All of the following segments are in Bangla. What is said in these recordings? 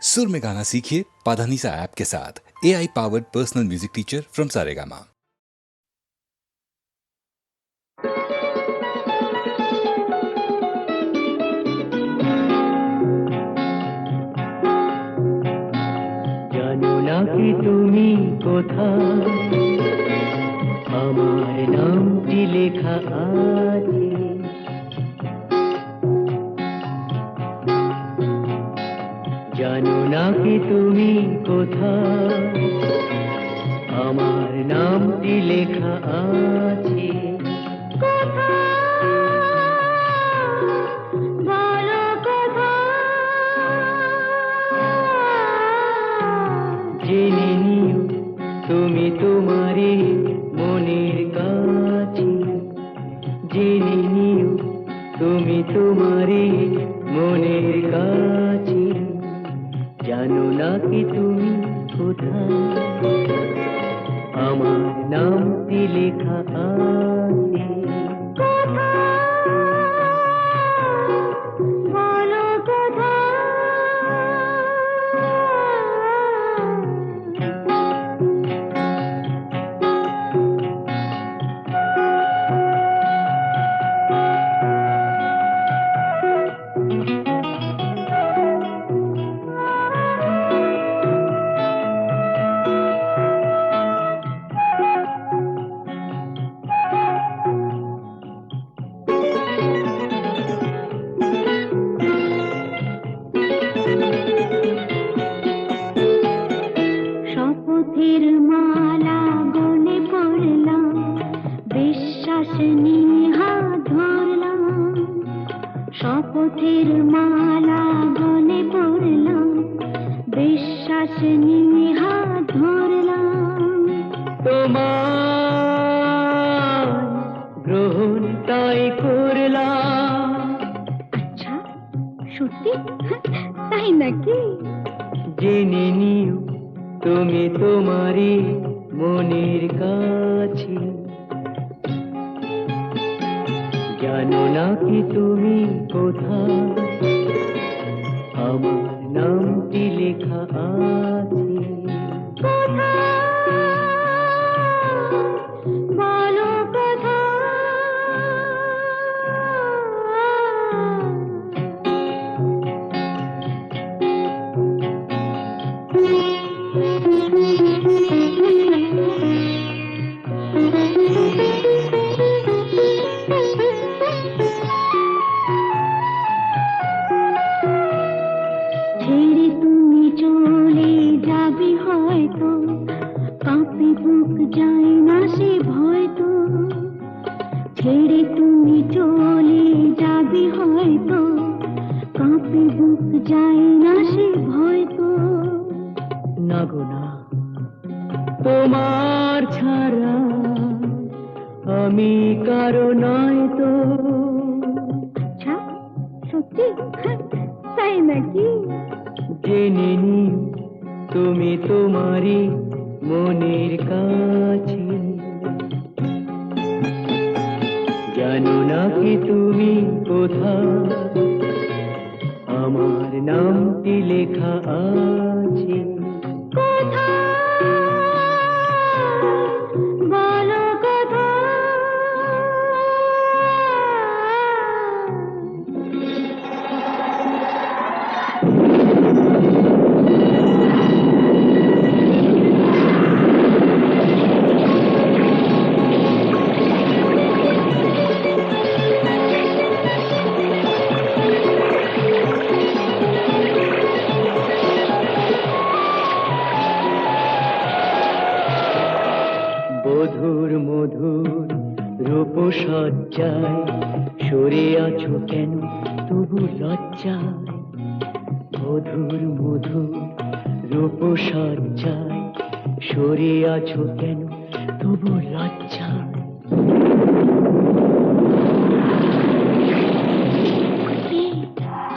सुर में गाना सीखिए पाधानीसा ऐप के साथ। AI powered personal music teacher from Saregama. জানো না কি তুমি কোথায়, আমার নামটি লেখা আছে। জানো না কি তুমি কোথায়, আমার নামটি লেখা আছে। জেনে নিও তুমি তোমারই মনের কাছে, জেনে নিও তুমি তোমারই মনের কাছে। জানো না কি তুমি কোথায়, আমার নামটি লেখা আছে। শপথের মালা গলে পড়লাম, বিশ্বাস নিয়ে হাত ধরলাম। শপথের মালা গলে পড়লাম, বিশ্বাস নিয়ে হাত ধরলাম। তোমার গ্রহণ তাই করলাম। আচ্ছা, সত্যি? তাই নাকি? জেনে নিও তুমি তোমারই মনের কাছে। জানো না কি তুমি কোথায়, আমার নামটি লেখা আছে। বলো কোথায়? ছেড়ে তুমি চলে যাবে হয়তো, কাঁপে বুক যায় না সে ভয় তো। ছেড়ে তুমি চলে যাবে হয়তো, কাঁপে বুক যায় না সে ভয় তো। না গো না, তোমার ছাড়া আমি কারো নয় তো। আচ্ছা, সত্যি? তাই নাকি? জেনে নিও তুমি তোমারই মনের কাছে। জানো না কি তুমি কোথায়, আমার নামটি লেখা আছে। বলো কোথায়? মধুর মধুর রূপসজ্জায় সরে আছো কেন তবু লজ্জায়। মধুর মধুর রূপসজ্জায় সরে আছো কেন তবু লজ্জায়।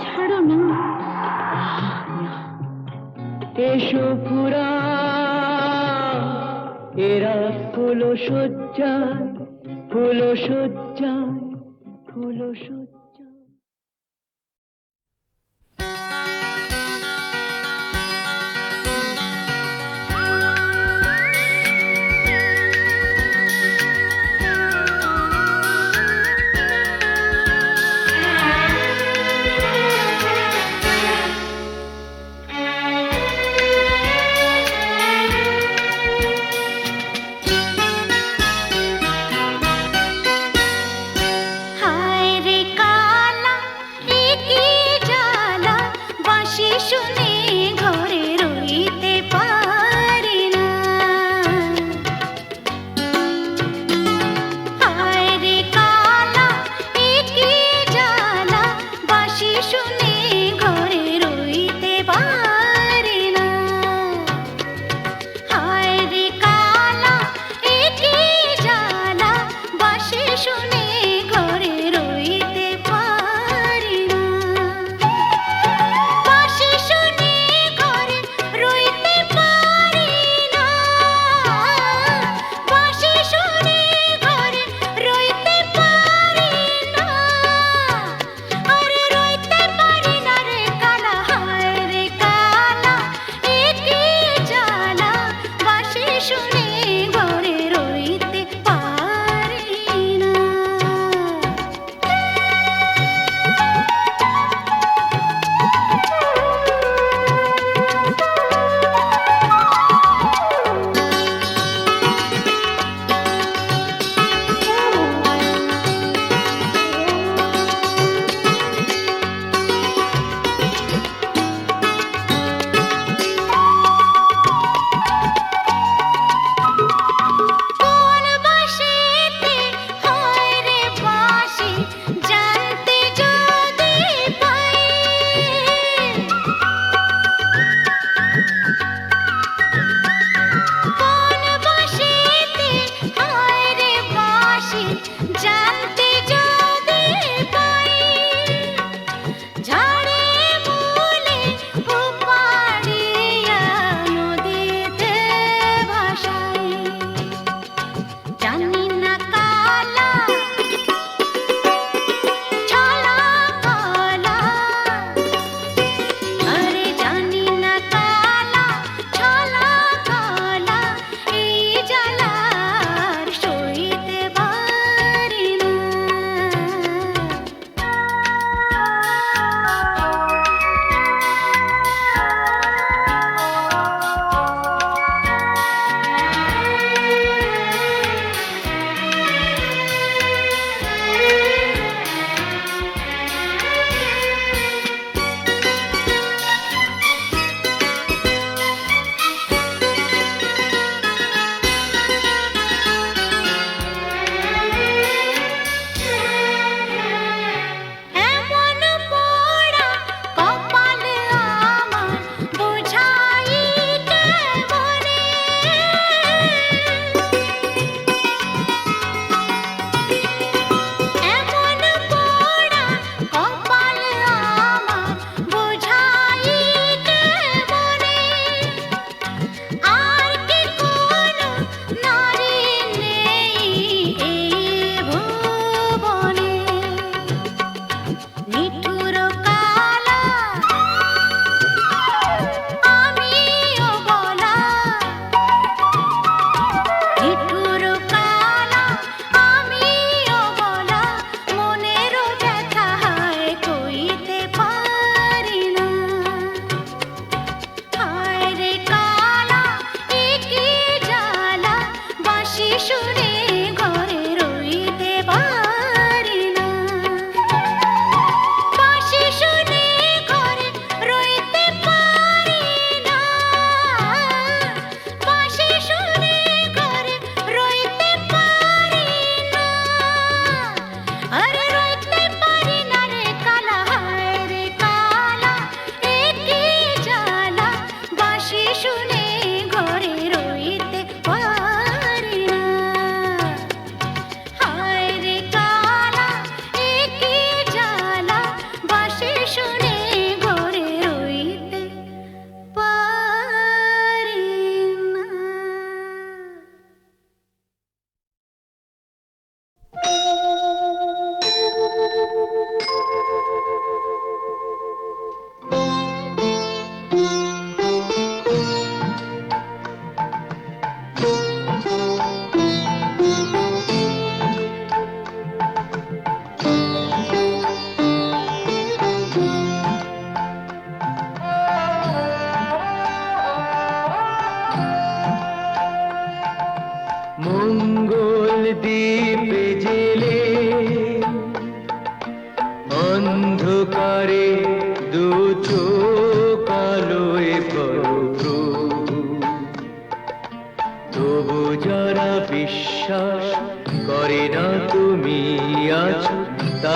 ছাড়ো না। এসো পুরা এরা ফুলো সজ্জায়, ফুলো সজ্জায়, ফুলো সজ্জায়।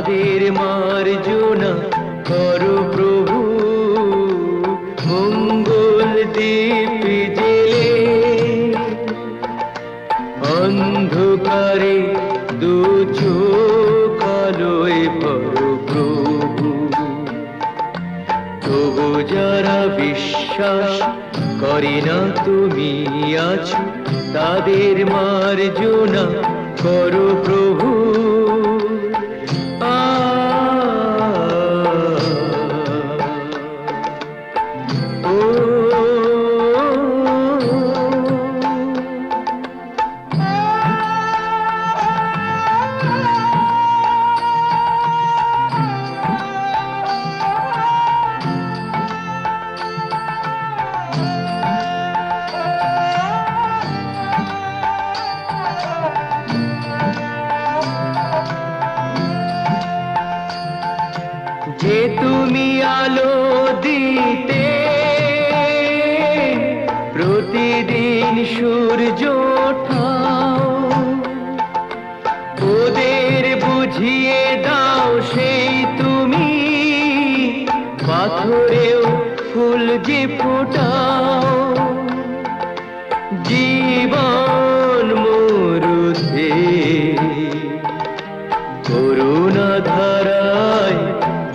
তাদের মার্জনা করো প্রভু, মঙ্গল দীপ জেলে অন্ধকারে দু চোখ আলোয় ভরো প্রভু। তবু যারা বিশ্বাস করে না তুমি আছো, তাদের মার্জনা করো প্রভু। যে তুমি আলো দিতে প্রতিদিন সূর্য ওঠাও, ওদের বুঝিয়ে দাও সেই তুমি পাথরেও ফুল যে ফোটাও। জীবন মরুতে করুণা ধারায়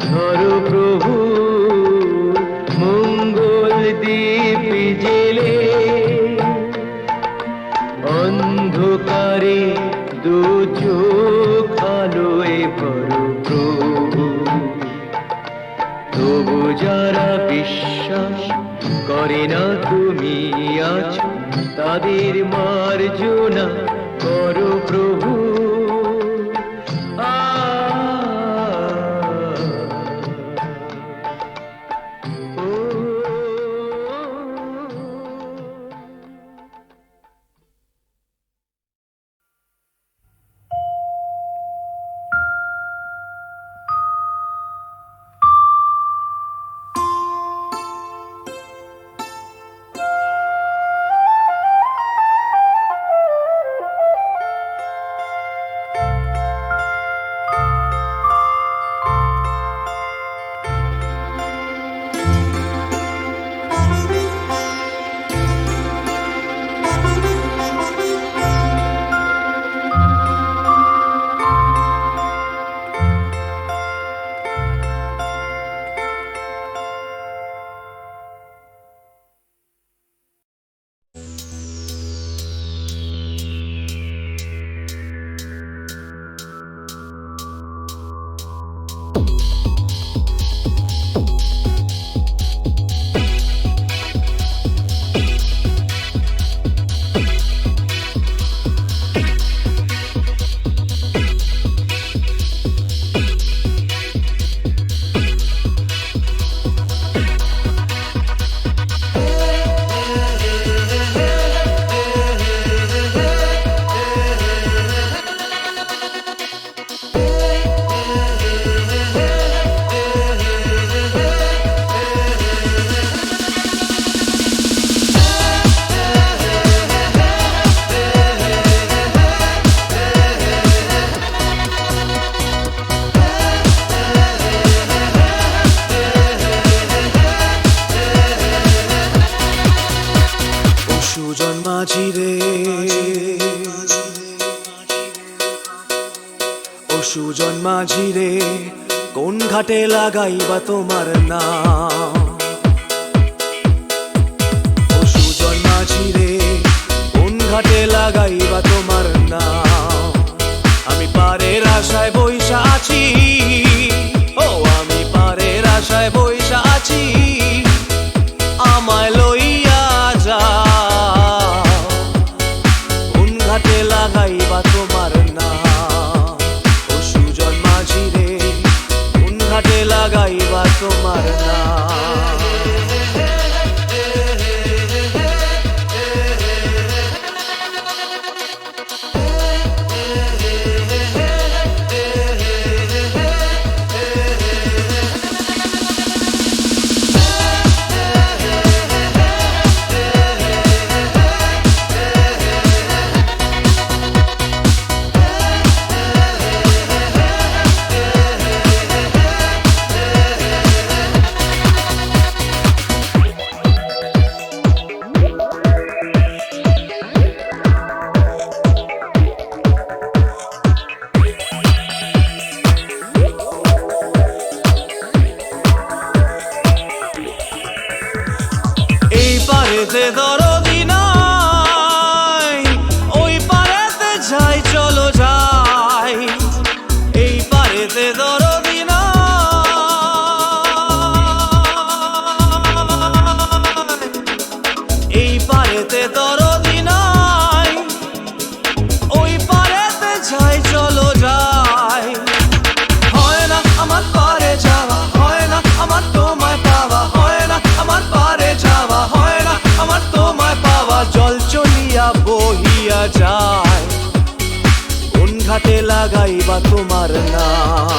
ধরো প্রভু, মঙ্গল দীপ জেলে অন্ধকারে দু চোখ আলোয় ভরো প্রভু। তবু যারা বিশ্বাস করে না তুমি আছো, তাদের মার্জনা করো প্রভু। সুজন মাঝি রে, কোন ঘাটে লাগাইবা তোমার নাম? ও সুজন মাঝি রে, কোন ঘাটে লাগাইবা তোমার নাম? আমি পারের আশায় বইসা আছি, ও আমি পারের আশায় বইসা আছি, আমায় লইয়া যাও, কোন ঘাটে লাগাইবা তোমার নাম? ঘাটে লাগাইবা তোমার নাম। এই পারেতে দরদি নাই, ওই পারেতে যাই চলো যাই। এই পারেতে দরদি নাই, এই পারেতে দরদি নাই, ওই পারেতে যাই চলো যাই। হয় না আমার পারে যাওয়া, হয় না আমার তোমায় পাওয়া, হয় না আমার পারে যাওয়া, হয় না আমার তোমায় পাওয়া। জল চলিয়া বহিয়া যায়, কোন ঘাটে লাগাইবা তোমার নাম।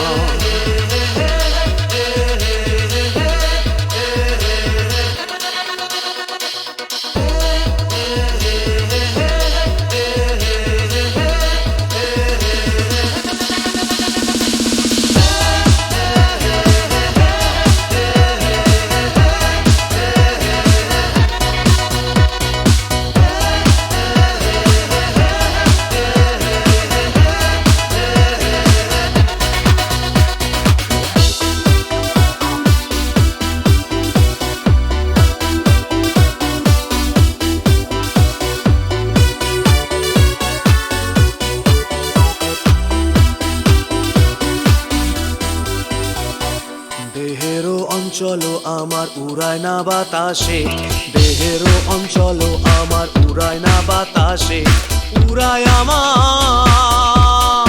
দেহেরও অঞ্চল আমার উড়ায় না বাতাসে, দেহেরও অঞ্চল আমার উড়ায় না বাতাসে। উড়ায় আমার,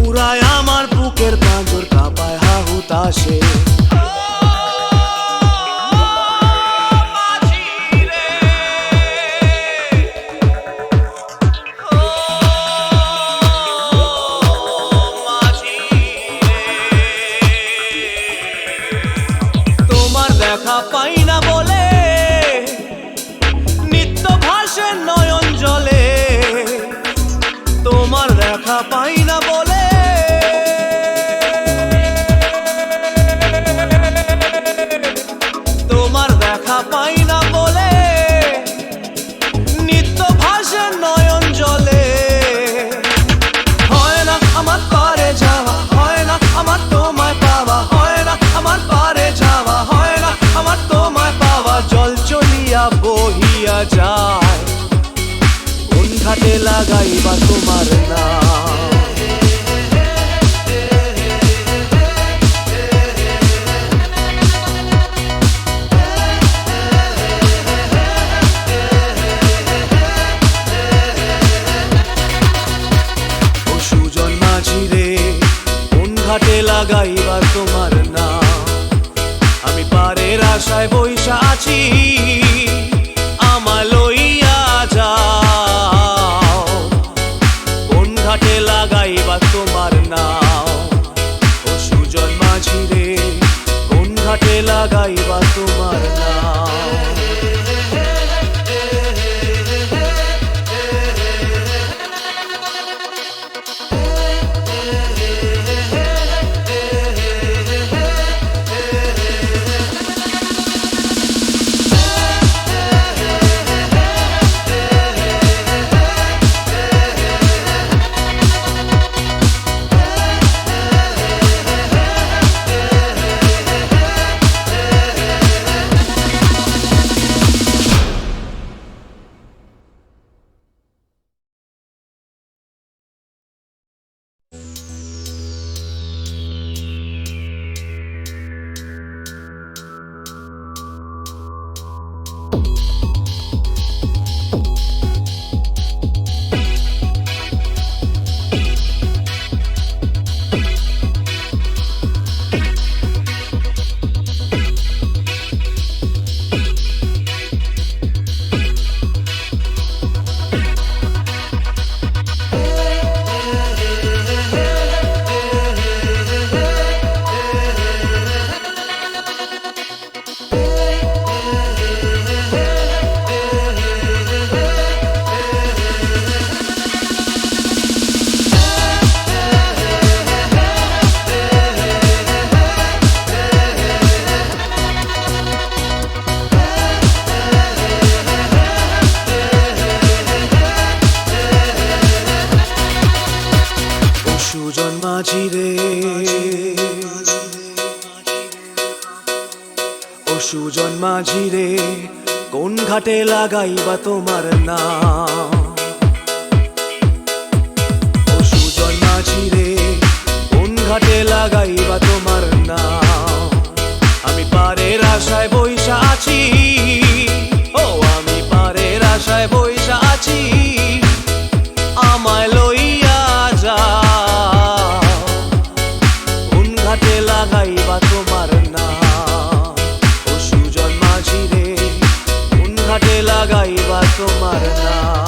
উড়ায় আমার বুকের পাঁজর কাঁপায় হাহুতাশে। দেখা পাই না বলে নিত্য ভাসে নয়ন জলে, তোমার দেখা পাই না বলে তোমার দেখা পাই না বলে নিত্য ভাসে নয়ন জলে। হয় না আমার পারে যাওয়া, হয় না আমার তোমায় পাওয়া, হয় না আমার পারে যাওয়া, হয় না আমার তোমায় পাওয়া। জল চলিয়া বহিয়া যায়, কোন ঘাটে লাগাইবা তোমার নাম। ও সুজন মাঝি রে, কোন ঘাটে লাগাইবা তোমার নাম। আমি পারের আশায় বইসা আছি, আমায় লইয়া যাও, কোন ঘাটে লাগাইবা তোমার নাম। ও সুজন মাঝি রে, কোন ঘাটে লাগাইবা তোমার নাম। কোন ঘাটে লাগাইবা তোমার নাম? ও সুজন মাঝি রে, কোন ঘাটে লাগাইবা তোমার নাম? আমি পারের আশায় বইসা আছি, ও আমি পারের আশায় বইসা আছি, আমায় লইয়া যাও। কোন ঘাটে লাগাইবা তোমার নাম? ও সুজন মাঝি রে, কোন ঘাটে লাগাইবা তোমার নাম?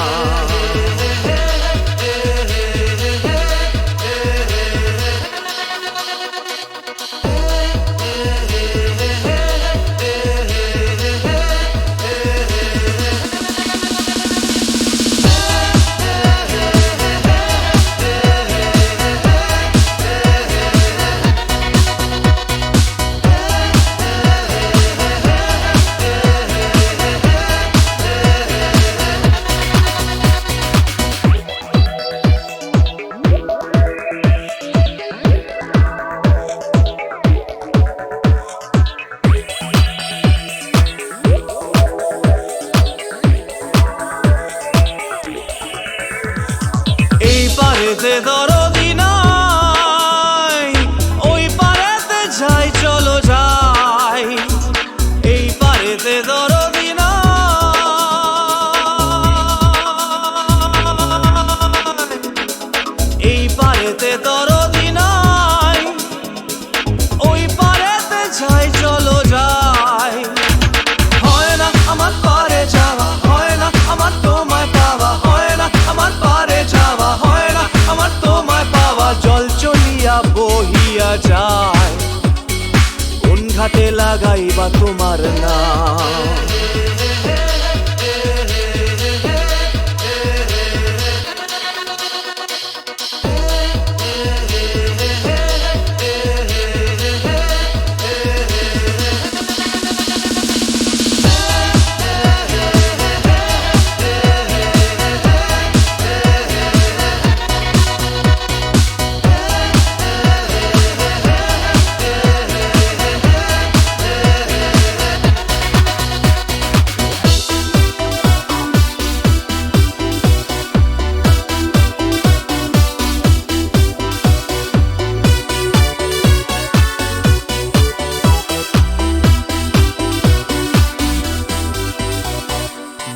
এই পারেতে দরদি নাই, ওই পারেতে যাই চলো যাই। এই পারেতে দরদি নাই, এই পারেতে দরদি নাই, ওই পারেতে যাই চলো যাই। হয় না আমার পারে যাওয়া, হয় না আমার তোমায় পাওয়া, হয় না আমার পারে যাওয়া, হয় না আমার তোমায় পাওয়া। জল চলিয়া বহিয়া যায়, কোন ঘাটে লাগাইবা তোমার নাম?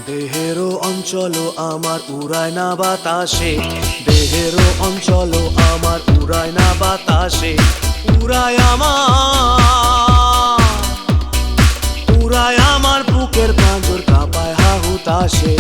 দেহেরও অঞ্চল আমার উড়ায় না বাতাসে, দেহেরও অঞ্চল আমার উড়ায় না বাতাসে। উড়ায় আমার, উড়ায় আমার বুকের পাঁজর কাঁপায় হা হুতাশে।